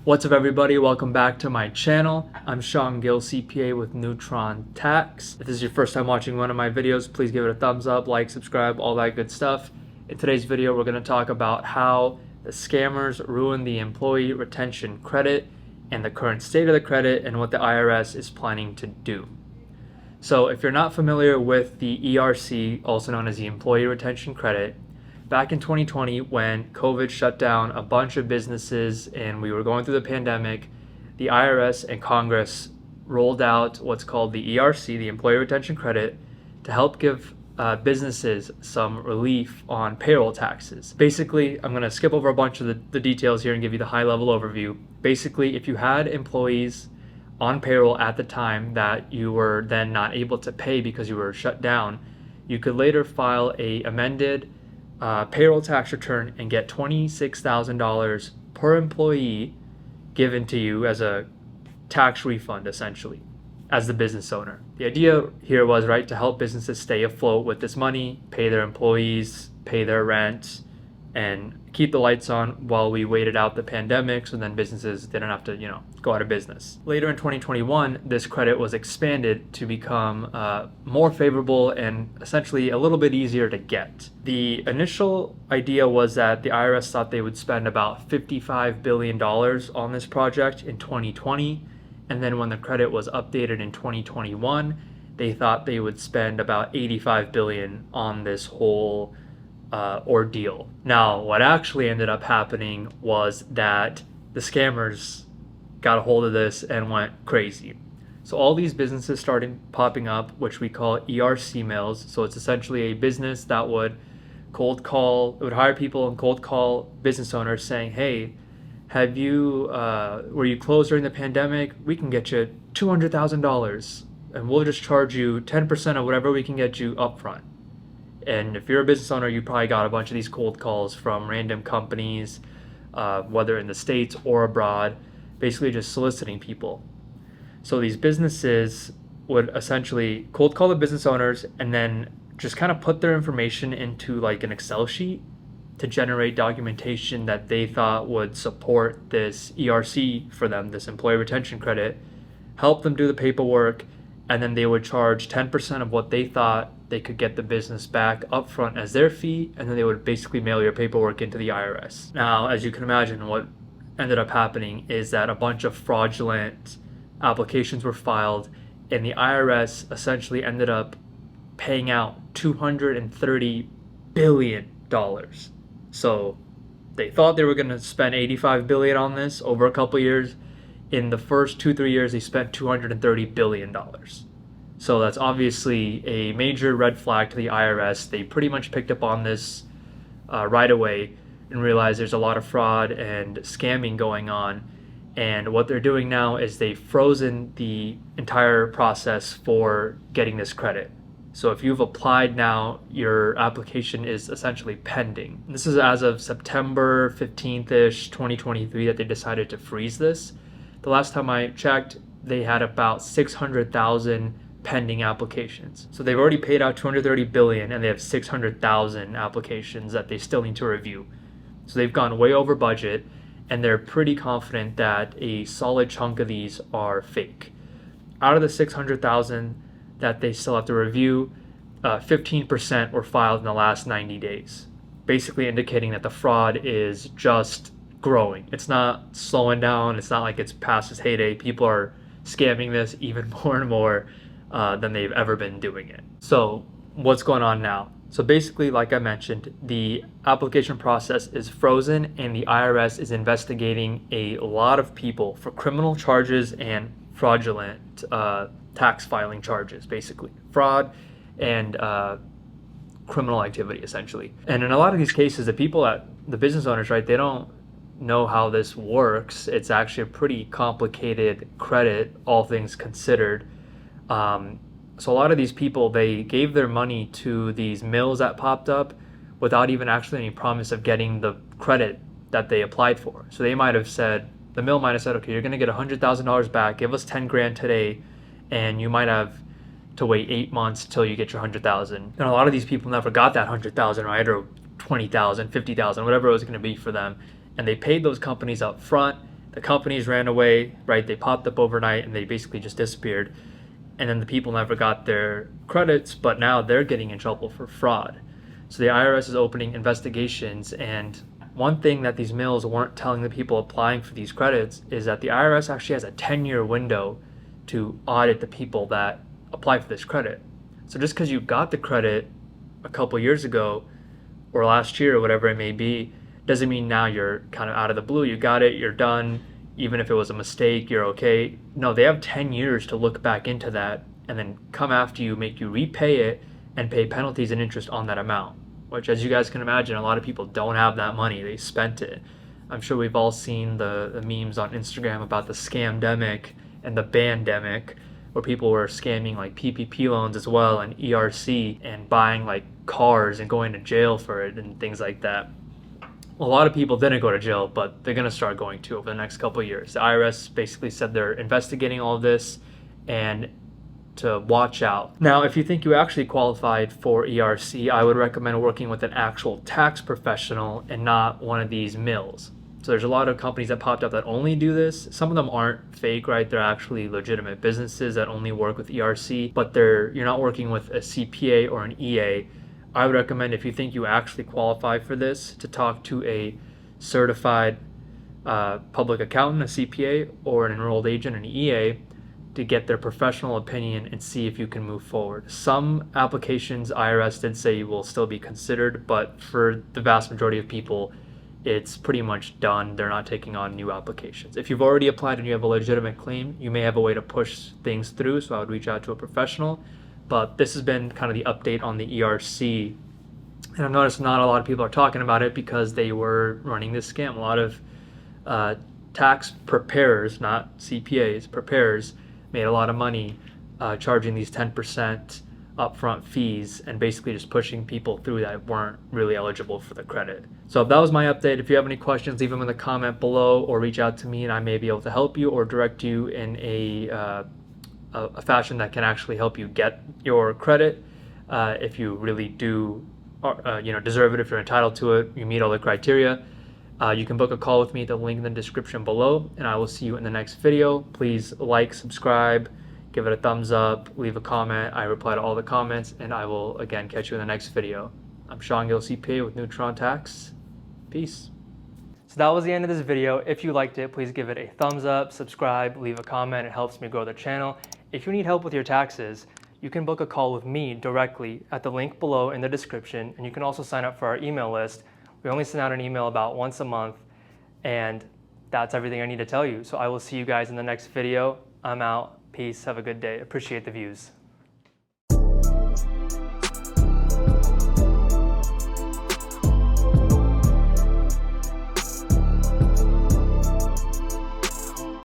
What's up everybody, welcome back to my channel. I'm Shawn GILL CPA with Neutron Tax. If this is your first time watching one of my videos, please give it a thumbs up, like, subscribe, all that good stuff. In today's video, we're going to talk about how the scammers ruin the employee retention credit and the current state of the credit and what the IRS is planning to do. So if you're not familiar with the ERC, also known as the Employee Retention Credit, back in 2020, when COVID shut down a bunch of businesses and we were going through the pandemic, the IRS and Congress rolled out what's called the ERC, the Employee Retention Credit, to help give businesses some relief on payroll taxes. Basically, I'm going to skip over a bunch of the details here and give you the high-level overview. Basically, if you had employees on payroll at the time that you were then not able to pay because you were shut down, you could later file a amended payroll tax return and get $26,000 per employee given to you as a tax refund, essentially, as the business owner. The idea here was, right, to help businesses stay afloat with this money, pay their employees, pay their rent, and keep the lights on while we waited out the pandemic, so then businesses didn't have to, go out of business. Later in 2021, this credit was expanded to become more favorable and essentially a little bit easier to get. The initial idea was that the IRS thought they would spend about $55 billion on this project in 2020, and then when the credit was updated in 2021, they thought they would spend about $85 billion on this whole ordeal. Now, what actually ended up happening was that the scammers got a hold of this and went crazy. So all these businesses started popping up, which we call ERC mills. So it's essentially a business that would hire people and cold call business owners saying, hey, were you closed during the pandemic? We can get you $200,000 and we'll just charge you 10% of whatever we can get you upfront. And if you're a business owner, you probably got a bunch of these cold calls from random companies, whether in the States or abroad, basically just soliciting people. So these businesses would essentially cold call the business owners and then just kind of put their information into like an Excel sheet to generate documentation that they thought would support this ERC for them, this employee retention credit, help them do the paperwork, and then they would charge 10% of what they thought they could get the business back upfront as their fee, and then they would basically mail your paperwork into the IRS. Now, as you can imagine, what ended up happening is that a bunch of fraudulent applications were filed, and the IRS essentially ended up paying out $230 billion. So they thought they were going to spend $85 billion on this over a couple years. In the first 2-3 years, they spent $230 billion. So that's obviously a major red flag to the IRS. They pretty much picked up on this right away and realized there's a lot of fraud and scamming going on. And what they're doing now is they've frozen the entire process for getting this credit. So if you've applied now, your application is essentially pending. This is as of September 15th-ish, 2023, that they decided to freeze this. The last time I checked, they had about 600,000 pending applications. So they've already paid out $230 billion and they have 600,000 applications that they still need to review. So they've gone way over budget and they're pretty confident that a solid chunk of these are fake. Out of the 600,000 that they still have to review, 15% were filed in the last 90 days, basically indicating that the fraud is just growing. It's not slowing down. It's not like it's past its heyday. People are scamming this even more and more than they've ever been doing it. So what's going on now? So basically, like I mentioned, the application process is frozen and the IRS is investigating a lot of people for criminal charges and fraudulent tax filing charges, basically. Fraud and criminal activity, essentially. And in a lot of these cases, the business owners, right, they don't know how this works. It's actually a pretty complicated credit, all things considered. So a lot of these people, they gave their money to these mills that popped up without even actually any promise of getting the credit that they applied for. So the mill might have said, okay, you're going to get $100,000 back, give us 10 grand today, and you might have to wait 8 months till you get your 100,000. And a lot of these people never got that 100,000, right? Or 20,000, 50,000, whatever it was going to be for them. And they paid those companies up front. The companies ran away, right? They popped up overnight and they basically just disappeared. And then the people never got their credits, but now they're getting in trouble for fraud. So the IRS is opening investigations, and one thing that these mills weren't telling the people applying for these credits is that the IRS actually has a 10-year window to audit the people that apply for this credit. So just because you got the credit a couple years ago or last year or whatever it may be, doesn't mean now you're kind of out of the blue. You got it, you're done. Even if it was a mistake, you're okay. No, they have 10 years to look back into that and then come after you, make you repay it, and pay penalties and interest on that amount. Which, as you guys can imagine, a lot of people don't have that money. They spent it. I'm sure we've all seen the memes on Instagram about the scamdemic and the bandemic, where people were scamming like PPP loans as well and ERC and buying like cars and going to jail for it and things like that. A lot of people didn't go to jail, but they're going to start going to over the next couple of years. The IRS basically said they're investigating all of this and to watch out. Now, if you think you actually qualified for ERC, I would recommend working with an actual tax professional and not one of these mills. So there's a lot of companies that popped up that only do this. Some of them aren't fake, right? They're actually legitimate businesses that only work with ERC, but you're not working with a CPA or an EA. I would recommend, if you think you actually qualify for this, to talk to a certified public accountant, a CPA, or an enrolled agent, an EA, to get their professional opinion and see if you can move forward. Some applications IRS did say will still be considered, but for the vast majority of people, it's pretty much done. They're not taking on new applications. If you've already applied and you have a legitimate claim, you may have a way to push things through, so I would reach out to a professional. But this has been kind of the update on the ERC. And I've noticed not a lot of people are talking about it because they were running this scam. A lot of tax preparers, not CPAs, preparers, made a lot of money charging these 10% upfront fees and basically just pushing people through that weren't really eligible for the credit. So that was my update. If you have any questions, leave them in the comment below or reach out to me and I may be able to help you or direct you in a fashion that can actually help you get your credit if you really do deserve it, if you're entitled to it, you meet all the criteria. You can book a call with me at the link in the description below, and I will see you in the next video. Please like, subscribe, give it a thumbs up, leave a comment. I reply to all the comments, and I will again catch you in the next video. I'm Shawn, GILL CPA with Neutron Tax. Peace. So that was the end of this video. If you liked it, please give it a thumbs up, subscribe, leave a comment. It helps me grow the channel. If you need help with your taxes, you can book a call with me directly at the link below in the description, and you can also sign up for our email list. We only send out an email about once a month, and that's everything I need to tell you. So I will see you guys in the next video. I'm out. Peace. Have a good day. Appreciate the views.